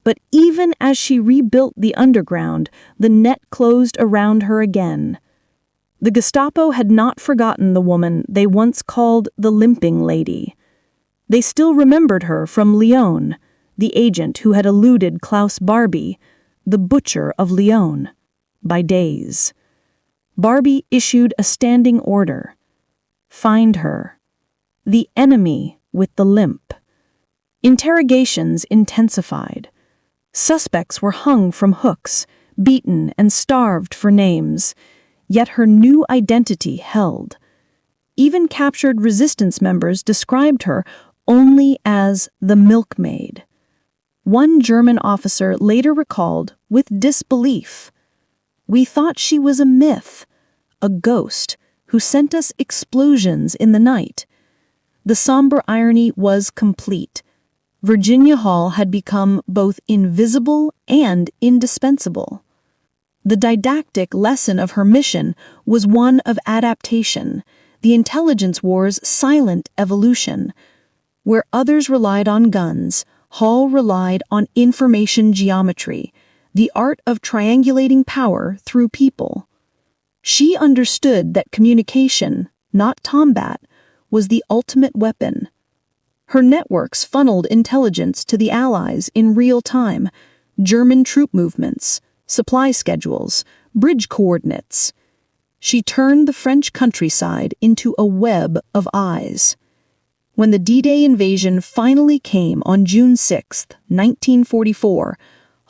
But even as she rebuilt the underground, the net closed around her again. The Gestapo had not forgotten the woman they once called the Limping Lady. They still remembered her from Lyon, the agent who had eluded Klaus Barbie, the butcher of Lyon, by days. Barbie issued a standing order. Find her. The enemy with the limp. Interrogations intensified. Suspects were hung from hooks, beaten and starved for names, yet her new identity held. Even captured resistance members described her only as the milkmaid. One German officer later recalled with disbelief, "We thought she was a myth, a ghost who sent us explosions in the night." The somber irony was complete. Virginia Hall had become both invisible and indispensable. The didactic lesson of her mission was one of adaptation, the intelligence war's silent evolution. Where others relied on guns, Hall relied on information geometry, the art of triangulating power through people. She understood that communication, not combat, was the ultimate weapon. Her networks funneled intelligence to the Allies in real time, German troop movements, supply schedules, bridge coordinates. She turned the French countryside into a web of eyes. When the D-Day invasion finally came on June 6, 1944,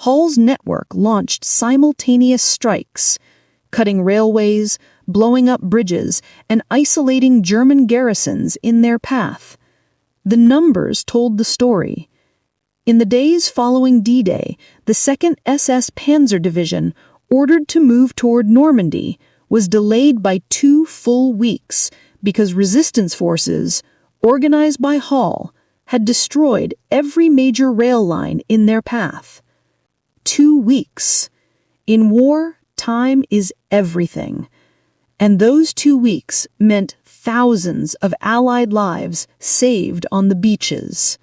Hall's network launched simultaneous strikes, cutting railways, blowing up bridges, and isolating German garrisons in their path. The numbers told the story. In the days following D-Day, the 2nd SS Panzer Division, ordered to move toward Normandy, was delayed by 2 full weeks because resistance forces, organized by Hall, had destroyed every major rail line in their path. 2 weeks. In war, time is everything. And those 2 weeks meant thousands of Allied lives saved on the beaches.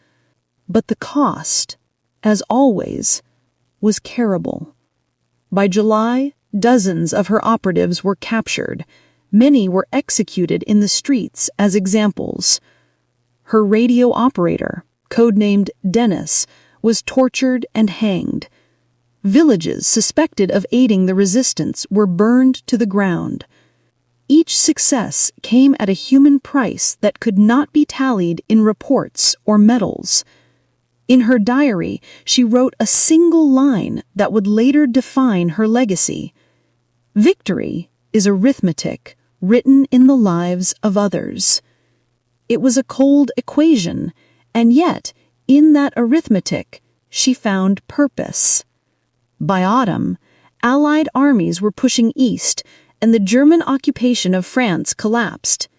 But the cost, as always, was terrible. By July, dozens of her operatives were captured. Many were executed in the streets as examples. Her radio operator, codenamed Dennis, was tortured and hanged. Villages suspected of aiding the resistance were burned to the ground. Each success came at a human price that could not be tallied in reports or medals. In her diary, she wrote a single line that would later define her legacy. Victory is arithmetic written in the lives of others. It was a cold equation, and yet, in that arithmetic, she found purpose. By autumn, Allied armies were pushing east, and the German occupation of France collapsed.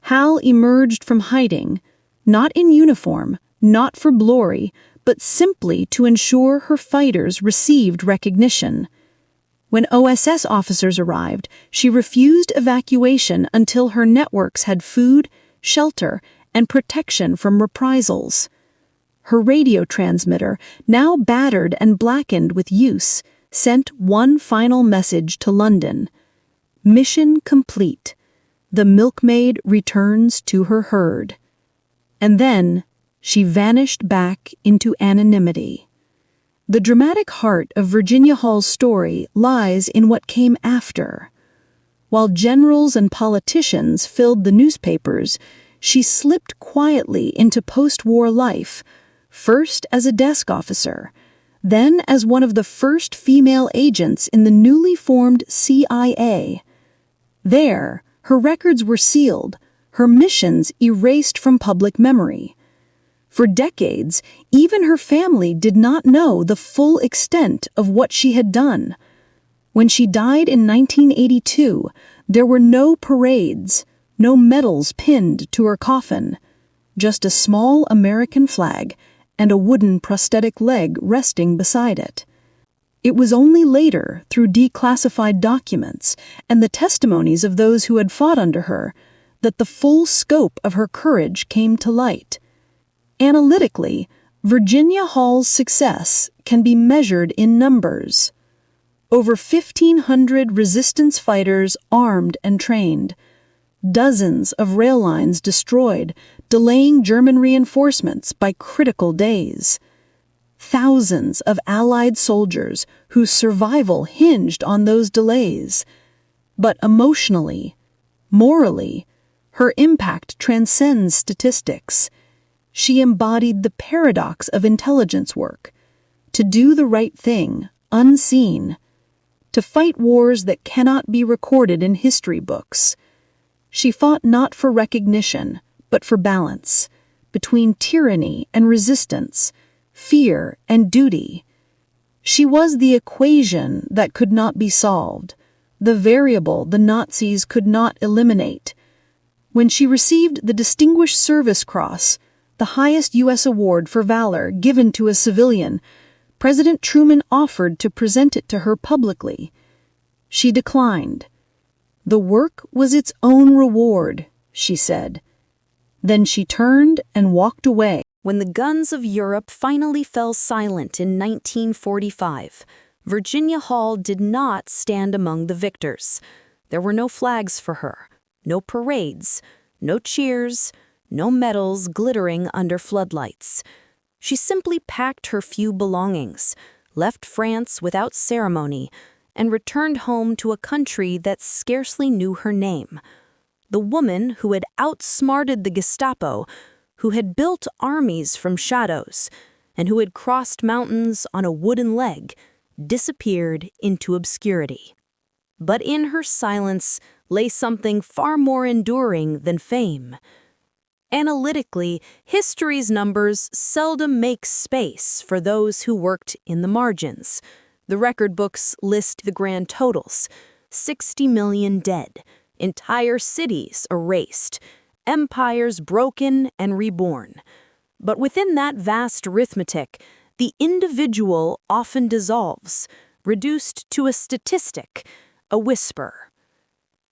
Hal emerged from hiding, not in uniform, not for glory, but simply to ensure her fighters received recognition. When OSS officers arrived, she refused evacuation until her networks had food, shelter, and protection from reprisals. Her radio transmitter, now battered and blackened with use, sent one final message to London. Mission complete. The milkmaid returns to her herd. And then she vanished back into anonymity. The dramatic heart of Virginia Hall's story lies in what came after. While generals and politicians filled the newspapers, she slipped quietly into post-war life, first as a desk officer, then as one of the first female agents in the newly formed CIA. There, her records were sealed, her missions erased from public memory. For decades, even her family did not know the full extent of what she had done. When she died in 1982, there were no parades, no medals pinned to her coffin, just a small American flag and a wooden prosthetic leg resting beside it. It was only later, through declassified documents and the testimonies of those who had fought under her, that the full scope of her courage came to light. Analytically, Virginia Hall's success can be measured in numbers. Over 1,500 resistance fighters armed and trained, dozens of rail lines destroyed, delaying German reinforcements by critical days, thousands of Allied soldiers whose survival hinged on those delays. But emotionally, morally, her impact transcends statistics. She embodied the paradox of intelligence work: to do the right thing, unseen, to fight wars that cannot be recorded in history books. She fought not for recognition, but for balance, between tyranny and resistance, fear and duty. She was the equation that could not be solved, the variable the Nazis could not eliminate. When she received the Distinguished Service Cross, the highest U.S. award for valor given to a civilian, President Truman offered to present it to her publicly. She declined. The work was its own reward, she said. Then she turned and walked away. When the guns of Europe finally fell silent in 1945, Virginia Hall did not stand among the victors. There were no flags for her, no parades, no cheers, no medals glittering under floodlights. She simply packed her few belongings, left France without ceremony, and returned home to a country that scarcely knew her name. The woman who had outsmarted the Gestapo, who had built armies from shadows, and who had crossed mountains on a wooden leg, disappeared into obscurity. But in her silence lay something far more enduring than fame. Analytically, history's numbers seldom make space for those who worked in the margins. The record books list the grand totals: 60 million dead, entire cities erased, empires broken and reborn. But within that vast arithmetic, the individual often dissolves, reduced to a statistic, a whisper.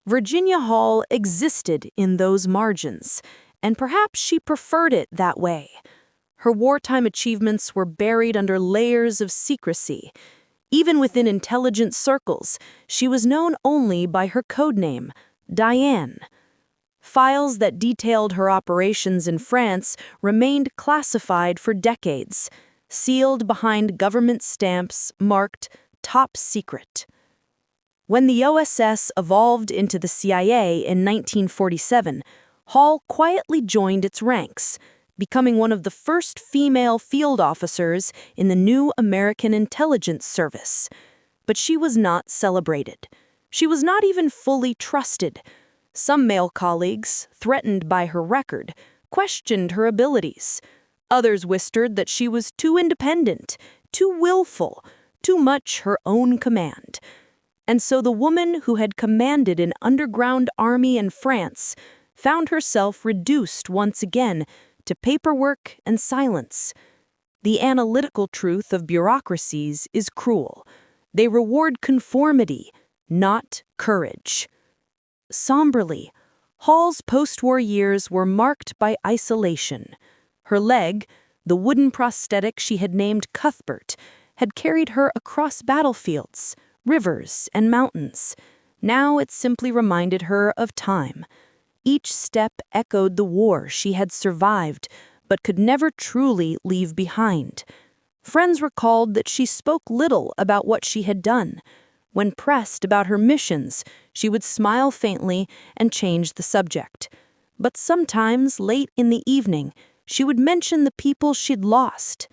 Virginia Hall existed in those margins, and perhaps she preferred it that way. Her wartime achievements were buried under layers of secrecy. Even within intelligence circles, she was known only by her codename, Diane. Files that detailed her operations in France remained classified for decades, sealed behind government stamps marked top secret. When the OSS evolved into the CIA in 1947, Hall quietly joined its ranks, becoming one of the first female field officers in the new American Intelligence Service. But she was not celebrated. She was not even fully trusted. Some male colleagues, threatened by her record, questioned her abilities. Others whispered that she was too independent, too willful, too much her own command. And so the woman who had commanded an underground army in France found herself reduced once again to paperwork and silence. The analytical truth of bureaucracies is cruel. They reward conformity, not courage. Somberly, Hall's post-war years were marked by isolation. Her leg, the wooden prosthetic she had named Cuthbert, had carried her across battlefields, rivers, and mountains. Now it simply reminded her of time. Each step echoed the war she had survived, but could never truly leave behind. Friends recalled that she spoke little about what she had done. When pressed about her missions, she would smile faintly and change the subject. But sometimes, late in the evening, she would mention the people she'd lost.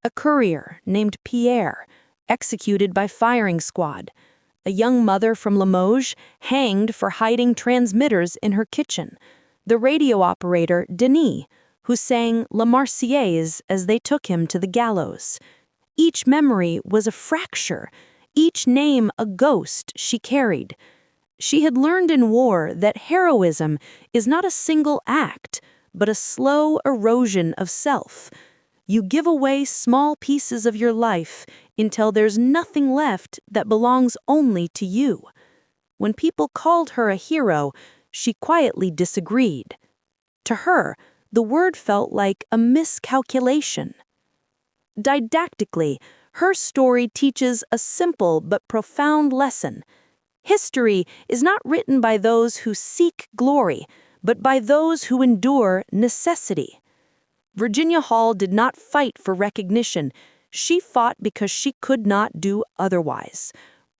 A courier named Pierre, executed by firing squad. A young mother from Limoges, hanged for hiding transmitters in her kitchen. The radio operator, Denis, who sang La Marseillaise as they took him to the gallows. Each memory was a fracture, each name a ghost she carried. She had learned in war that heroism is not a single act, but a slow erosion of self. You give away small pieces of your life until there's nothing left that belongs only to you. When people called her a hero, she quietly disagreed. To her, the word felt like a miscalculation. Didactically, her story teaches a simple but profound lesson. History is not written by those who seek glory, but by those who endure necessity. Virginia Hall did not fight for recognition. She fought because she could not do otherwise.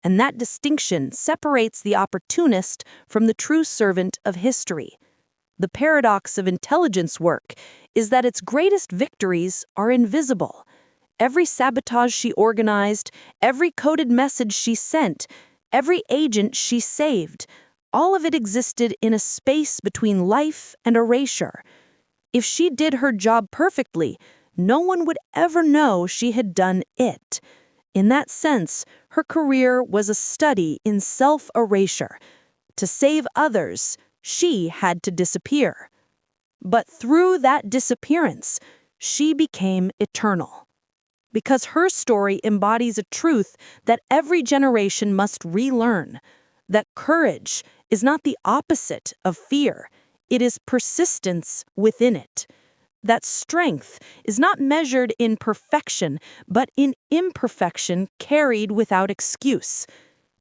And that distinction separates the opportunist from the true servant of history. The paradox of intelligence work is that its greatest victories are invisible. Every sabotage she organized, every coded message she sent, every agent she saved, all of it existed in a space between life and erasure. If she did her job perfectly, no one would ever know she had done it. In that sense, her career was a study in self-erasure. To save others, she had to disappear. But through that disappearance, she became eternal. Because her story embodies a truth that every generation must relearn, that courage is not the opposite of fear, it is persistence within it. That strength is not measured in perfection, but in imperfection carried without excuse.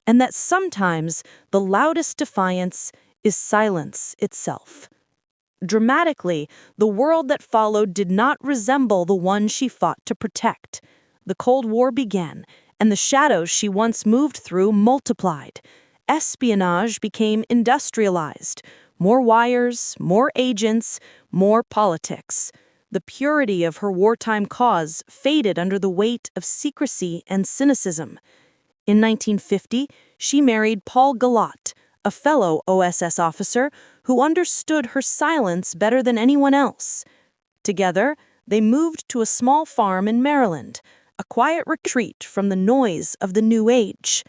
And that sometimes the loudest defiance is silence itself. Dramatically, the world that followed did not resemble the one she fought to protect. The Cold War began, and the shadows she once moved through multiplied. Espionage became industrialized. More wires, more agents, more politics. The purity of her wartime cause faded under the weight of secrecy and cynicism. In 1950, she married Paul Galat, a fellow OSS officer who understood her silence better than anyone else. Together, they moved to a small farm in Maryland, a quiet retreat from the noise of the new age.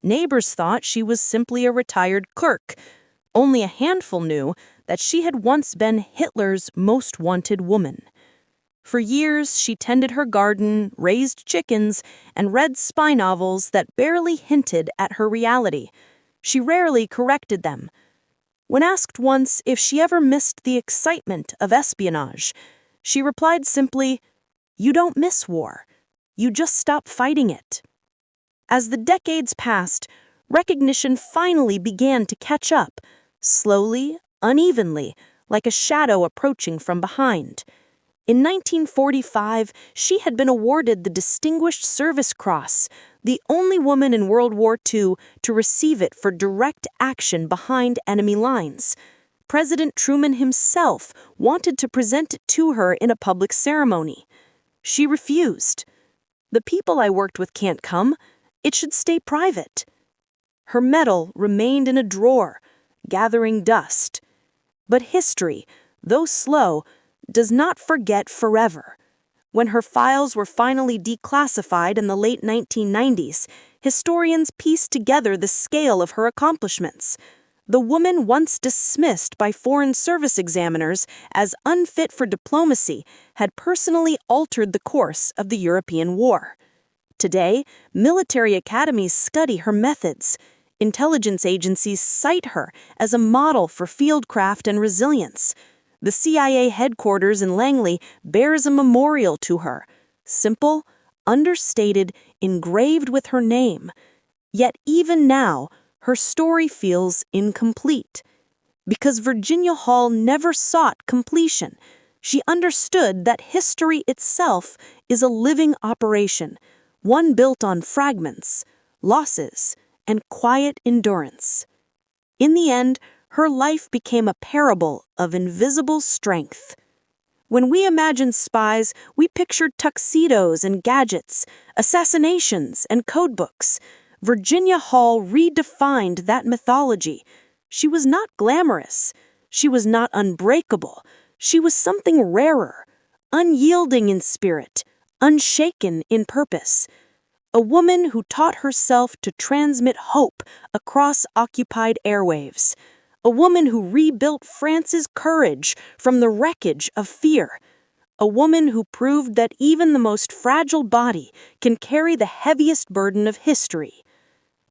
Neighbors thought she was simply a retired clerk. Only a handful knew that she had once been Hitler's most wanted woman. For years, she tended her garden, raised chickens, and read spy novels that barely hinted at her reality. She rarely corrected them, When asked once if she ever missed the excitement of espionage, she replied simply, "You don't miss war. You just stop fighting it." As the decades passed, recognition finally began to catch up, slowly, unevenly, like a shadow approaching from behind. In 1945, she had been awarded the Distinguished Service Cross, the only woman in World War II to receive it for direct action behind enemy lines. President Truman himself wanted to present it to her in a public ceremony. She refused. "The people I worked with can't come. It should stay private." Her medal remained in a drawer, gathering dust. But history, though slow, does not forget forever. When her files were finally declassified in the late 1990s, historians pieced together the scale of her accomplishments. The woman once dismissed by foreign service examiners as unfit for diplomacy had personally altered the course of the European war. Today, military academies study her methods. Intelligence agencies cite her as a model for fieldcraft and resilience. The CIA headquarters in Langley bears a memorial to her, simple, understated, engraved with her name. Yet even now, her story feels incomplete. Because Virginia Hall never sought completion, she understood that history itself is a living operation, one built on fragments, losses, and quiet endurance. In the end, her life became a parable of invisible strength. When we imagine spies, we picture tuxedos and gadgets, assassinations and codebooks. Virginia Hall redefined that mythology. She was not glamorous. She was not unbreakable. She was something rarer, unyielding in spirit, unshaken in purpose. A woman who taught herself to transmit hope across occupied airwaves. A woman who rebuilt France's courage from the wreckage of fear. A woman who proved that even the most fragile body can carry the heaviest burden of history.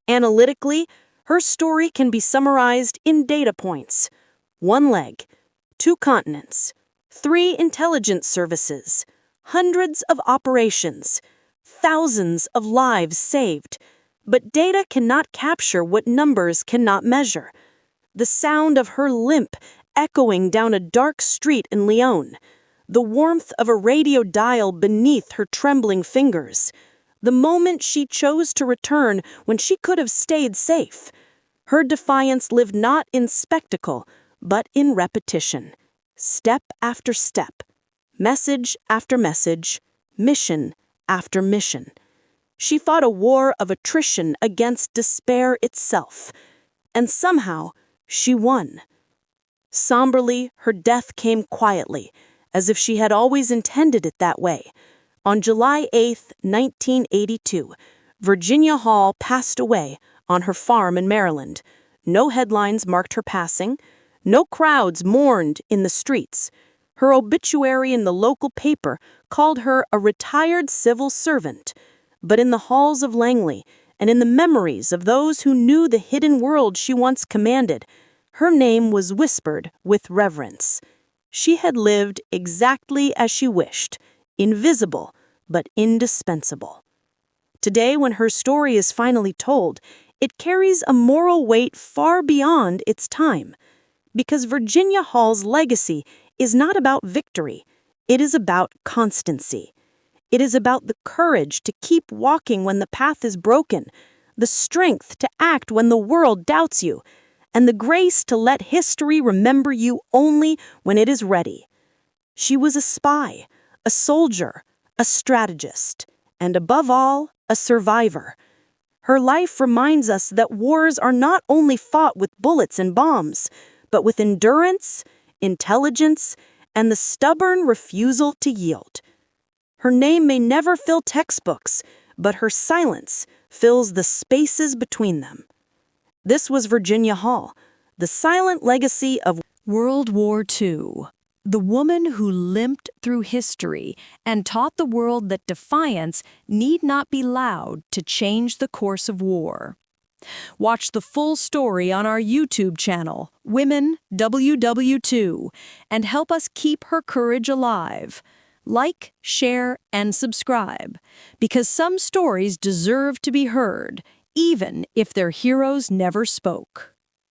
Analytically, her story can be summarized in data points: 1 leg, 2 continents, 3 intelligence services, hundreds of operations, thousands of lives saved. But data cannot capture what numbers cannot measure. The sound of her limp echoing down a dark street in Lyon, the warmth of a radio dial beneath her trembling fingers, the moment she chose to return when she could have stayed safe. Her defiance lived not in spectacle, but in repetition, step after step, message after message, mission after mission. She fought a war of attrition against despair itself, and somehow she won. Somberly, her death came quietly, as if she had always intended it that way. On July 8, 1982, Virginia Hall passed away on her farm in Maryland. No headlines marked her passing. No crowds mourned in the streets. Her obituary in the local paper called her a retired civil servant. But in the halls of Langley, and in the memories of those who knew the hidden world she once commanded, her name was whispered with reverence. She had lived exactly as she wished, invisible but indispensable. Today, when her story is finally told, it carries a moral weight far beyond its time. Because Virginia Hall's legacy is not about victory, it is about constancy. It is about the courage to keep walking when the path is broken, the strength to act when the world doubts you, and the grace to let history remember you only when it is ready. She was a spy, a soldier, a strategist, and above all, a survivor. Her life reminds us that wars are not only fought with bullets and bombs, but with endurance, intelligence, and the stubborn refusal to yield. Her name may never fill textbooks, but her silence fills the spaces between them. This was Virginia Hall, the silent legacy of World War II. The woman who limped through history and taught the world that defiance need not be loud to change the course of war. Watch the full story on our YouTube channel, Women WW2, and help us keep her courage alive. Like, share, and subscribe, because some stories deserve to be heard, even if their heroes never spoke.